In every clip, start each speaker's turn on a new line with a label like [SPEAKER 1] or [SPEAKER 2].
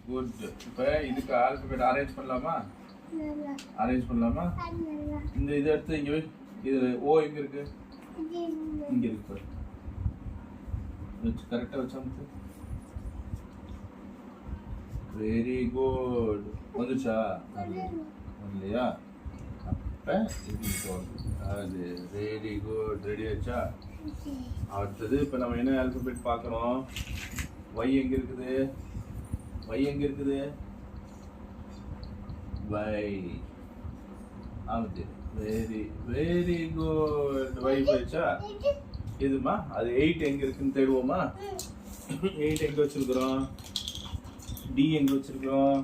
[SPEAKER 1] Good. இப்போ இதுக்கு alphabet arrange பண்ணலாமா? இந்த இதை எடுத்து இங்கே வை. இது ஓ எங்கே இருக்கு? இங்கே இருக்கு. வச்சு கரெக்டாக வச்சாமத்து. Very good. வந்துச்சா? இல்லையா? அப்போ இது அது வெரி குட். ரெடி ஆச்சா? அடுத்தது இப்போ நம்ம என்ன ஆல்பபெட் பார்க்குறோம்? ஒய் எங்கே இருக்குது? ஒய் எங்கே இருக்குது? வை. ஆமாது. Very very good. வை போயிடுச்சா? இதுமா அது 8 எங்கே இருக்குன்னு தேடுவோமா? 8 எங்கே வச்சிருக்கிறோம்? டி எங்கே வச்சிருக்கிறோம்?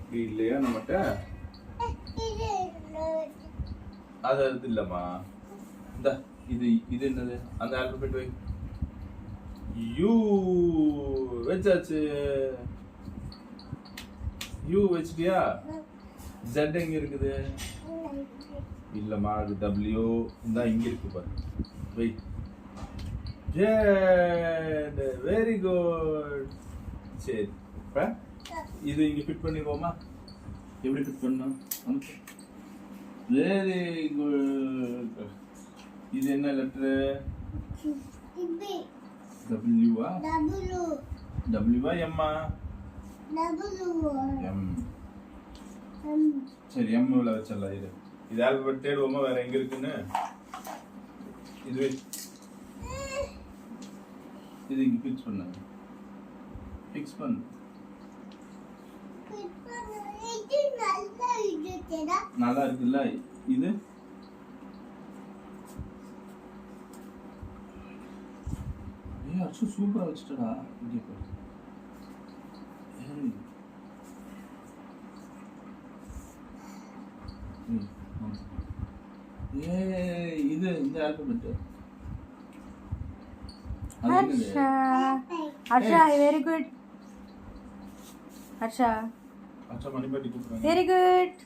[SPEAKER 1] டி இல்லையா நம்மகிட்ட? அது அது இல்லைம்மா. இந்த இது இது என்னது? அந்த ஆல்பபெட் வை. யூ வச்சாச்சு. யூ வச்சிட்டியா? ஜெட் எங்க இருக்குது? இல்லம்மா அது டபிள்யூ. இந்த இங்க இருக்கு பாரு. வெயிட். ஜெட். Very good. சரி இப்ப இது இங்க ஃபிட் பண்ணிடுவோமா? எப்படி ஃபிட் பண்ணணும்? Very good. இது என்ன லெட்டரு? டபிள்யூவா? டபிள்யூவா எம்மா? எம். சரி எம் உள்ள வச்சிடலாம். இது ஆல்பபெட் தேடுவோமா வேற எங்க இருக்குன்னு? இது இது இங்க ஃபிக்ஸ் பண்ணு. ஃபிக்ஸ் பண்ணு. நல்லா இருக்குல்ல இது? சூப்பரா வச்சுட்டா. இது இந்த alphabet.
[SPEAKER 2] Harsha. Harsha very good. Harsha
[SPEAKER 1] அச்சா மணிபாட்டி கூப்பிடுறாங்க.
[SPEAKER 2] Very good.